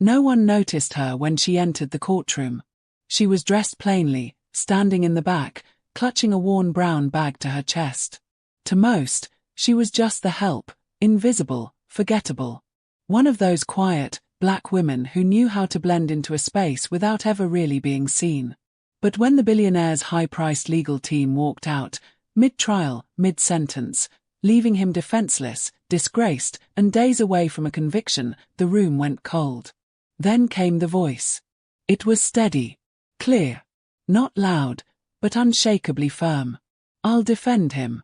No one noticed her when she entered the courtroom. She was dressed plainly, standing in the back, clutching a worn brown bag to her chest. To most, she was just the help, invisible, forgettable. One of those quiet, black women who knew how to blend into a space without ever really being seen. But when the Billionaire's high-priced legal team walked out, mid-trial, mid-sentence, leaving him defenseless, disgraced, and days away from a conviction, the room went cold. Then came the voice. It was steady, clear, not loud, but unshakably firm. "I'll defend him."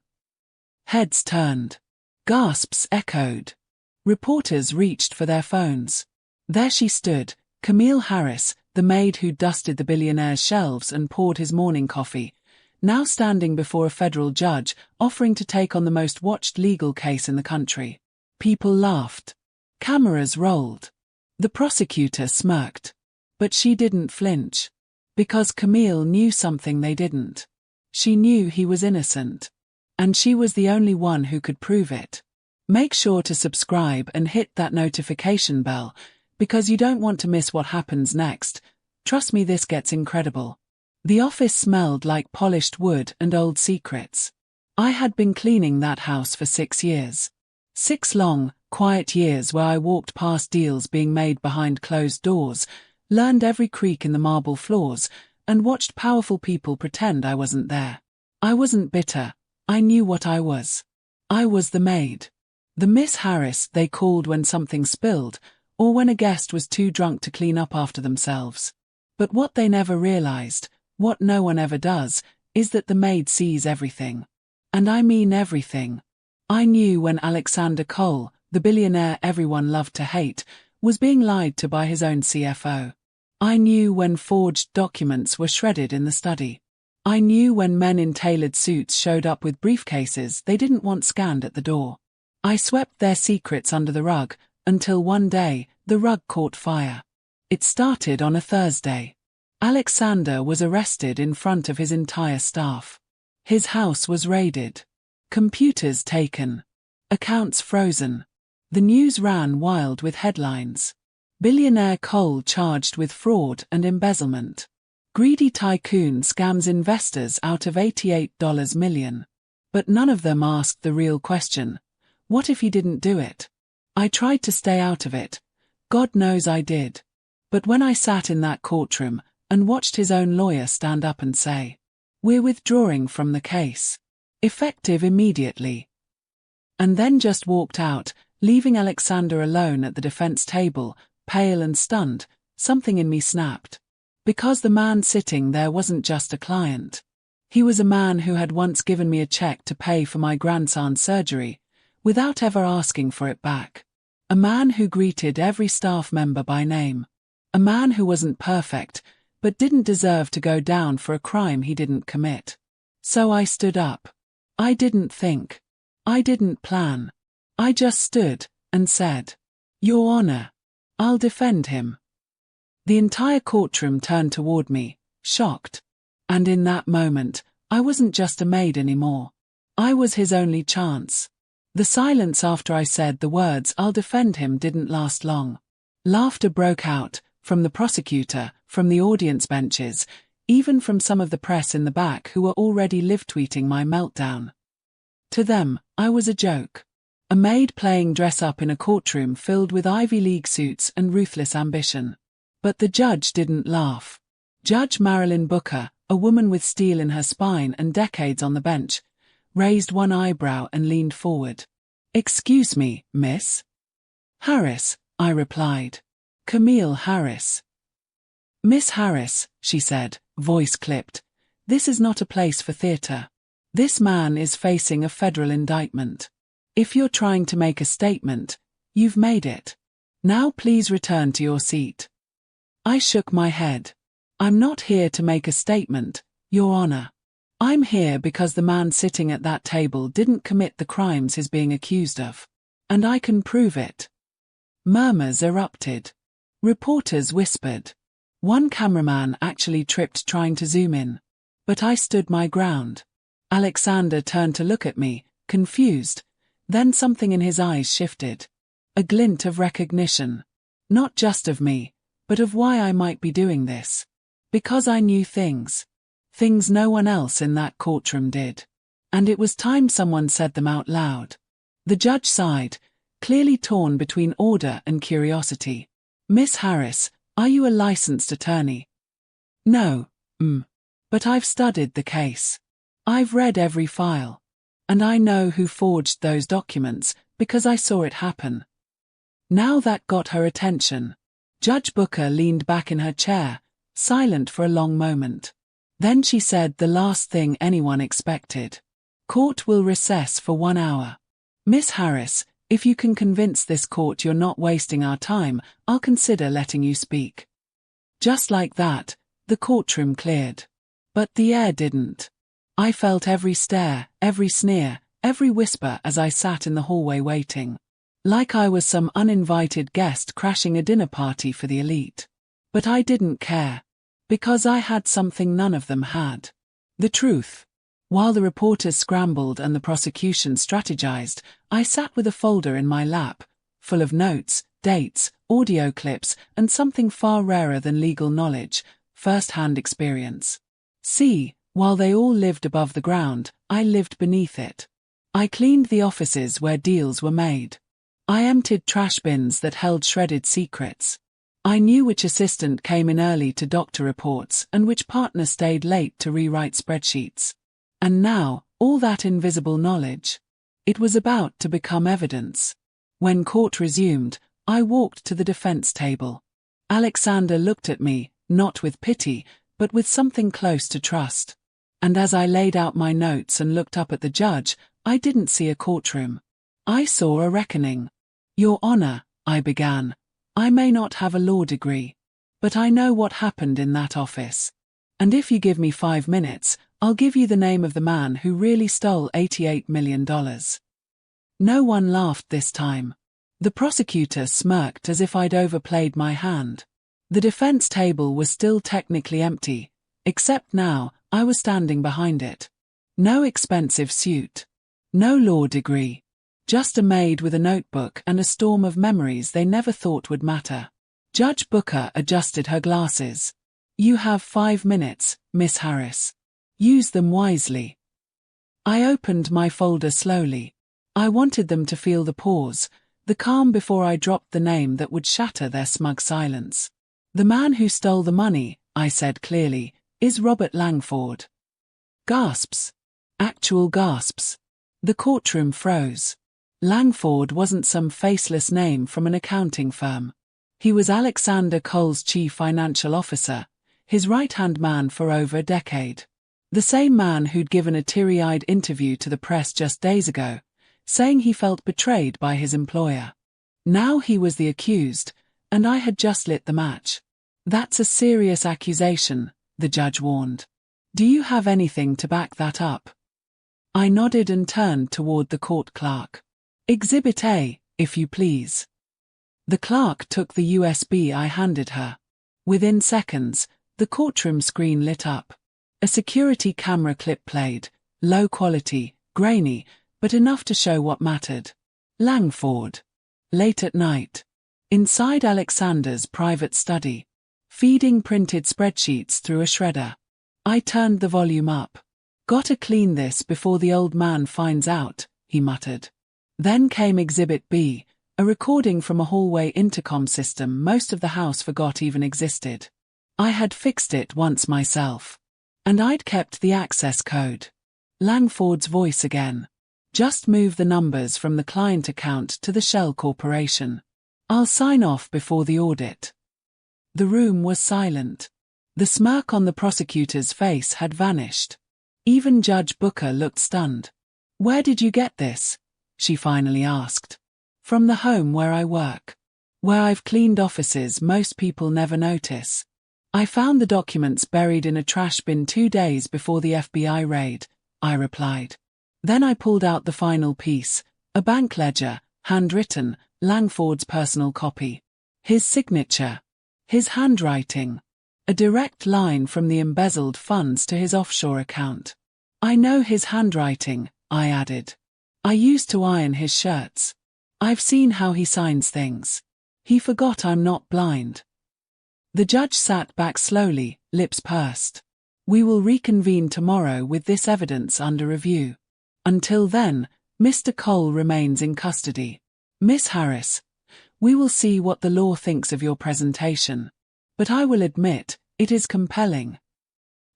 Heads turned. Gasps echoed. Reporters reached for their phones. There she stood, Camille Harris, the maid who dusted the billionaire's shelves and poured his morning coffee, now standing before a federal judge, offering to take on the most watched legal case in the country. People laughed. Cameras rolled. The prosecutor smirked. But she didn't flinch. Because Camille knew something they didn't. She knew he was innocent. And she was the only one who could prove it. Make sure to subscribe and hit that notification bell, because you don't want to miss what happens next. Trust me, this gets incredible. The office smelled like polished wood and old secrets. I had been cleaning that house for 6 years. 6 long, quiet years where I walked past deals being made behind closed doors, learned every creak in the marble floors, and watched powerful people pretend I wasn't there. I wasn't bitter. I knew what I was. I was the maid. The Miss Harris they called when something spilled, or when a guest was too drunk to clean up after themselves. But what they never realized, what no one ever does, is that the maid sees everything. And I mean everything. I knew when Alexander Cole, the billionaire everyone loved to hate, was being lied to by his own CFO. I knew when forged documents were shredded in the study. I knew when men in tailored suits showed up with briefcases they didn't want scanned at the door. I swept their secrets under the rug, until one day, the rug caught fire. It started on a Thursday. Alexander was arrested in front of his entire staff. His house was raided. Computers taken. Accounts frozen. The news ran wild with headlines. Billionaire Cole charged with fraud and embezzlement. Greedy tycoon scams investors out of $88 million. But none of them asked the real question. What if he didn't do it? I tried to stay out of it. God knows I did. But when I sat in that courtroom and watched his own lawyer stand up and say, "We're withdrawing from the case. Effective immediately." And then just walked out, leaving Alexander alone at the defense table, pale and stunned, something in me snapped. Because the man sitting there wasn't just a client. He was a man who had once given me a check to pay for my grandson's surgery, without ever asking for it back. A man who greeted every staff member by name. A man who wasn't perfect, but didn't deserve to go down for a crime he didn't commit. So I stood up. I didn't think. I didn't plan. I just stood and said, "Your Honor, I'll defend him." The entire courtroom turned toward me, shocked. And in that moment, I wasn't just a maid anymore. I was his only chance. The silence after I said the words "I'll defend him" didn't last long. Laughter broke out, from the prosecutor, from the audience benches, even from some of the press in the back who were already live-tweeting my meltdown. To them, I was a joke. A maid playing dress-up in a courtroom filled with Ivy League suits and ruthless ambition. But the judge didn't laugh. Judge Marilyn Booker, a woman with steel in her spine and decades on the bench, raised one eyebrow and leaned forward. "Excuse me, Miss Harris," I replied. "Camille Harris." "Miss Harris," she said, voice clipped, "this is not a place for theater. This man is facing a federal indictment. If you're trying to make a statement, you've made it. Now please return to your seat." I shook my head. "I'm not here to make a statement, Your Honor. I'm here because the man sitting at that table didn't commit the crimes he's being accused of. And I can prove it." Murmurs erupted. Reporters whispered. One cameraman actually tripped trying to zoom in. But I stood my ground. Alexander turned to look at me, confused. Then something in his eyes shifted. A glint of recognition. Not just of me, but of why I might be doing this. Because I knew things. Things no one else in that courtroom did. And it was time someone said them out loud. The judge sighed, clearly torn between order and curiosity. Miss Harris, are you a licensed attorney? No, but I've studied the case. I've read every file. And I know who forged those documents, because I saw it happen. Now that got her attention. Judge Booker leaned back in her chair, silent for a long moment. Then she said the last thing anyone expected. Court will recess for 1 hour. Miss Harris, if you can convince this court you're not wasting our time, I'll consider letting you speak. Just like that, the courtroom cleared. But the air didn't. I felt every stare, every sneer, every whisper as I sat in the hallway waiting. Like I was some uninvited guest crashing a dinner party for the elite. But I didn't care. Because I had something none of them had. The truth. While the reporters scrambled and the prosecution strategized, I sat with a folder in my lap, full of notes, dates, audio clips, and something far rarer than legal knowledge, first-hand experience. See, while they all lived above the ground, I lived beneath it. I cleaned the offices where deals were made. I emptied trash bins that held shredded secrets. I knew which assistant came in early to doctor reports and which partner stayed late to rewrite spreadsheets. And now, all that invisible knowledge. It was about to become evidence. When court resumed, I walked to the defense table. Alexander looked at me, not with pity, but with something close to trust. And as I laid out my notes and looked up at the judge, I didn't see a courtroom. I saw a reckoning. Your Honor, I began, I may not have a law degree. But I know what happened in that office. And if you give me 5 minutes, I'll give you the name of the man who really stole $88 million. No one laughed this time. The prosecutor smirked as if I'd overplayed my hand. The defense table was still technically empty, except now, I was standing behind it. No expensive suit. No law degree. Just a maid with a notebook and a storm of memories they never thought would matter. Judge Booker adjusted her glasses. You have 5 minutes, Miss Harris. Use them wisely. I opened my folder slowly. I wanted them to feel the pause, the calm before I dropped the name that would shatter their smug silence. The man who stole the money, I said clearly, is Robert Langford. Gasps. Actual gasps. The courtroom froze. Langford wasn't some faceless name from an accounting firm. He was Alexander Cole's chief financial officer, his right-hand man for over a decade. The same man who'd given a teary-eyed interview to the press just days ago, saying he felt betrayed by his employer. Now he was the accused, and I had just lit the match. That's a serious accusation, the judge warned. Do you have anything to back that up? I nodded and turned toward the court clerk. Exhibit A, if you please. The clerk took the USB I handed her. Within seconds, the courtroom screen lit up. A security camera clip played, low quality, grainy, but enough to show what mattered. Langford. Late at night. Inside Alexander's private study. Feeding printed spreadsheets through a shredder. I turned the volume up. Gotta clean this before the old man finds out, he muttered. Then came Exhibit B, a recording from a hallway intercom system most of the house forgot even existed. I had fixed it once myself. And I'd kept the access code. Langford's voice again. Just move the numbers from the client account to the shell corporation. I'll sign off before the audit. The room was silent. The smirk on the prosecutor's face had vanished. Even Judge Booker looked stunned. Where did you get this? She finally asked. From the home where I work. Where I've cleaned offices most people never notice. I found the documents buried in a trash bin 2 days before the FBI raid, I replied. Then I pulled out the final piece, a bank ledger, handwritten, Langford's personal copy. His signature. His handwriting. A direct line from the embezzled funds to his offshore account. I know his handwriting, I added. I used to iron his shirts. I've seen how he signs things. He forgot I'm not blind. The judge sat back slowly, lips pursed. We will reconvene tomorrow with this evidence under review. Until then, Mr. Cole remains in custody. Miss Harris, we will see what the law thinks of your presentation. But I will admit, it is compelling.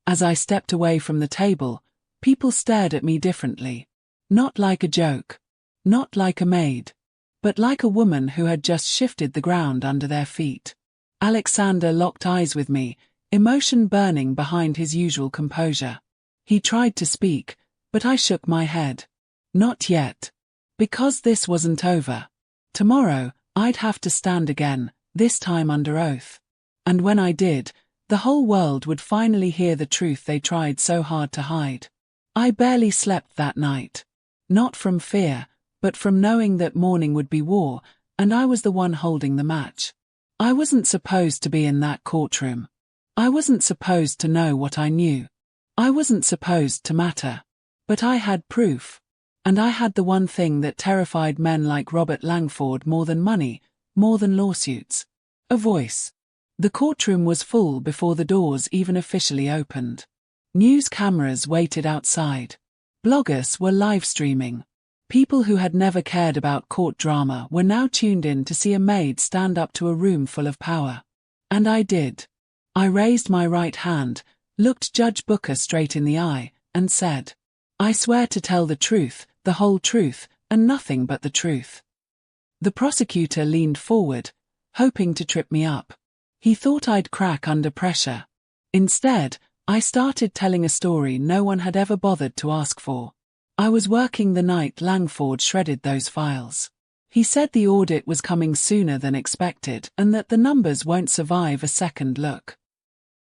As I stepped away from the table, people stared at me differently. Not like a joke. Not like a maid. But like a woman who had just shifted the ground under their feet. Alexander locked eyes with me, emotion burning behind his usual composure. He tried to speak, but I shook my head. Not yet. Because this wasn't over. Tomorrow, I'd have to stand again, this time under oath. And when I did, the whole world would finally hear the truth they tried so hard to hide. I barely slept that night. Not from fear, but from knowing that morning would be war, and I was the one holding the match. I wasn't supposed to be in that courtroom. I wasn't supposed to know what I knew. I wasn't supposed to matter. But I had proof. And I had the one thing that terrified men like Robert Langford more than money, more than lawsuits. A voice. The courtroom was full before the doors even officially opened. News cameras waited outside. Bloggers were live streaming. People who had never cared about court drama were now tuned in to see a maid stand up to a room full of power. And I did. I raised my right hand, looked Judge Booker straight in the eye, and said, I swear to tell the truth, the whole truth, and nothing but the truth. The prosecutor leaned forward, hoping to trip me up. He thought I'd crack under pressure. Instead, I started telling a story no one had ever bothered to ask for. I was working the night Langford shredded those files. He said the audit was coming sooner than expected and that the numbers won't survive a second look.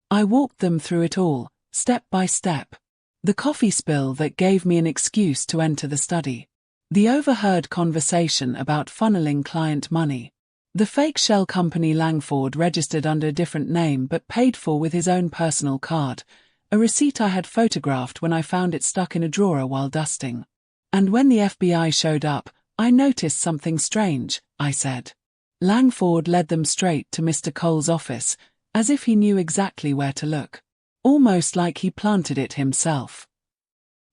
I walked them through it all, step by step. The coffee spill that gave me an excuse to enter the study. The overheard conversation about funneling client money. The fake shell company Langford registered under a different name but paid for with his own personal card, a receipt I had photographed when I found it stuck in a drawer while dusting. And when the FBI showed up, I noticed something strange, I said. Langford led them straight to Mr. Cole's office, as if he knew exactly where to look. Almost like he planted it himself.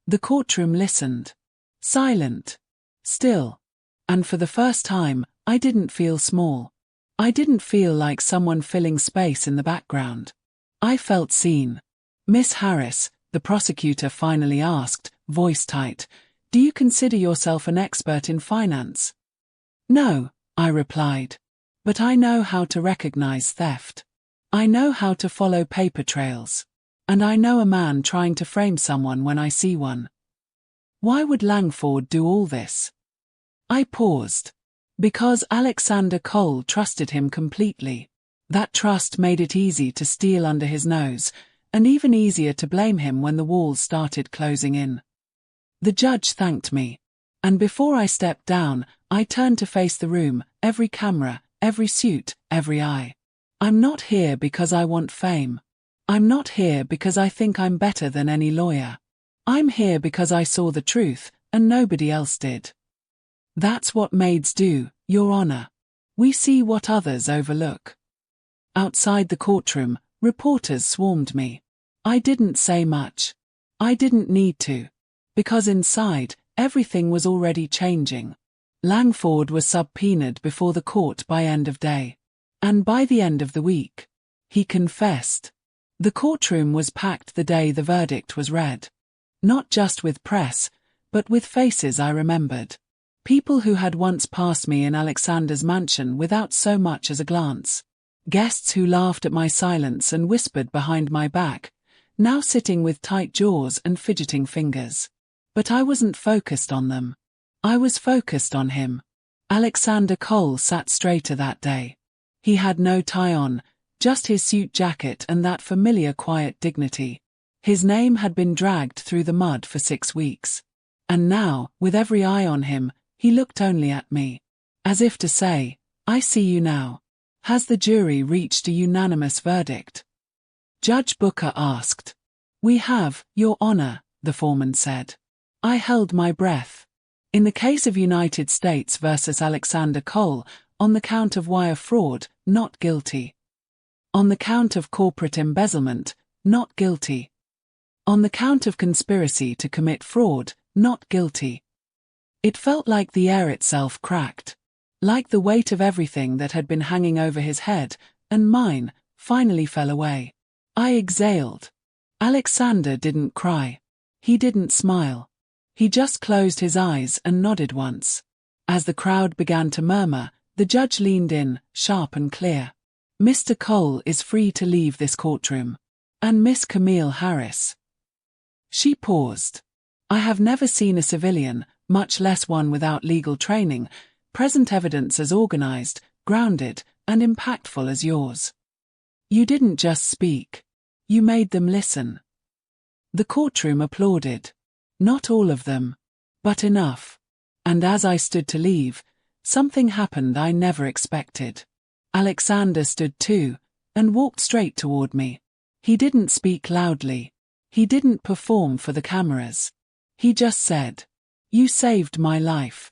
The courtroom listened. Silent. Still. And for the first time, I didn't feel small. I didn't feel like someone filling space in the background. I felt seen. Miss Harris, the prosecutor finally asked, voice tight, do you consider yourself an expert in finance? No, I replied. But I know how to recognize theft. I know how to follow paper trails. And I know a man trying to frame someone when I see one. Why would Langford do all this? I paused. Because Alexander Cole trusted him completely. That trust made it easy to steal under his nose, and even easier to blame him when the walls started closing in. The judge thanked me. And before I stepped down, I turned to face the room, every camera, every suit, every eye. I'm not here because I want fame. I'm not here because I think I'm better than any lawyer. I'm here because I saw the truth, and nobody else did. That's what maids do, Your Honor. We see what others overlook. Outside the courtroom, reporters swarmed me. I didn't say much. I didn't need to. Because inside, everything was already changing. Langford was subpoenaed before the court by end of day. And by the end of the week, he confessed. The courtroom was packed the day the verdict was read. Not just with press, but with faces I remembered. People who had once passed me in Alexander's mansion without so much as a glance. Guests who laughed at my silence and whispered behind my back, now sitting with tight jaws and fidgeting fingers. But I wasn't focused on them. I was focused on him. Alexander Cole sat straighter that day. He had no tie on, just his suit jacket and that familiar quiet dignity. His name had been dragged through the mud for 6 weeks. And now, with every eye on him, he looked only at me. As if to say, I see you now. Has the jury reached a unanimous verdict? Judge Booker asked. We have, Your Honor, the foreman said. I held my breath. In the case of United States versus Alexander Cole, On the count of wire fraud, not guilty. On the count of corporate embezzlement, not guilty. On the count of conspiracy to commit fraud, not guilty. It felt like the air itself cracked. Like the weight of everything that had been hanging over his head, and mine, finally fell away. I exhaled. Alexander didn't cry. He didn't smile. He just closed his eyes and nodded once. As the crowd began to murmur, the judge leaned in, sharp and clear. Mr. Cole is free to leave this courtroom. And Miss Camille Harris. She paused. I have never seen a civilian, much less one without legal training, present evidence as organized, grounded, and impactful as yours. You didn't just speak. You made them listen. The courtroom applauded. Not all of them. But enough. And as I stood to leave, something happened I never expected. Alexander stood too, and walked straight toward me. He didn't speak loudly. He didn't perform for the cameras. He just said, "You saved my life."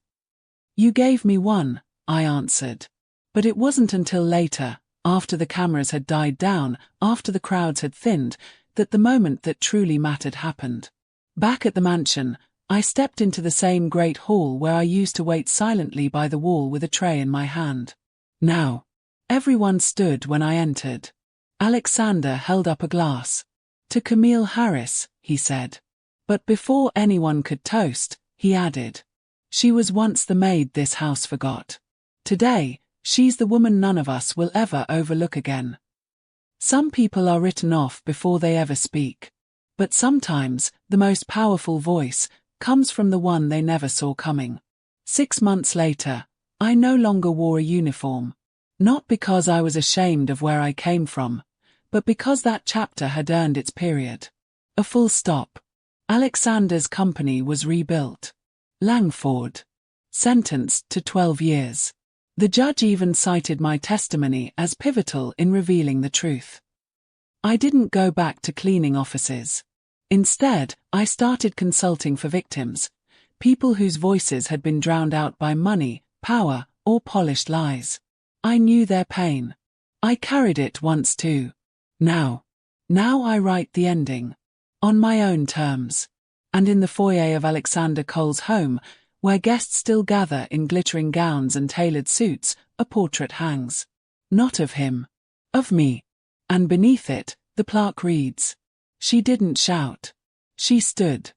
"You gave me one," I answered. But it wasn't until later, after the cameras had died down, after the crowds had thinned, that the moment that truly mattered happened. Back at the mansion, I stepped into the same great hall where I used to wait silently by the wall with a tray in my hand. Now, everyone stood when I entered. Alexander held up a glass. "To Camille Harris," he said. But before anyone could toast, he added, "She was once the maid this house forgot. Today, she's the woman none of us will ever overlook again." Some people are written off before they ever speak. But sometimes, the most powerful voice comes from the one they never saw coming. 6 months later, I no longer wore a uniform. Not because I was ashamed of where I came from, but because that chapter had earned its period. A full stop. Alexander's company was rebuilt. Langford. Sentenced to 12 years. The judge even cited my testimony as pivotal in revealing the truth. I didn't go back to cleaning offices. Instead, I started consulting for victims, people whose voices had been drowned out by money, power, or polished lies. I knew their pain. I carried it once too. Now I write the ending. On my own terms. And in the foyer of Alexander Cole's home, where guests still gather in glittering gowns and tailored suits, a portrait hangs. Not of him. Of me. And beneath it, the plaque reads, "She didn't shout. She stood."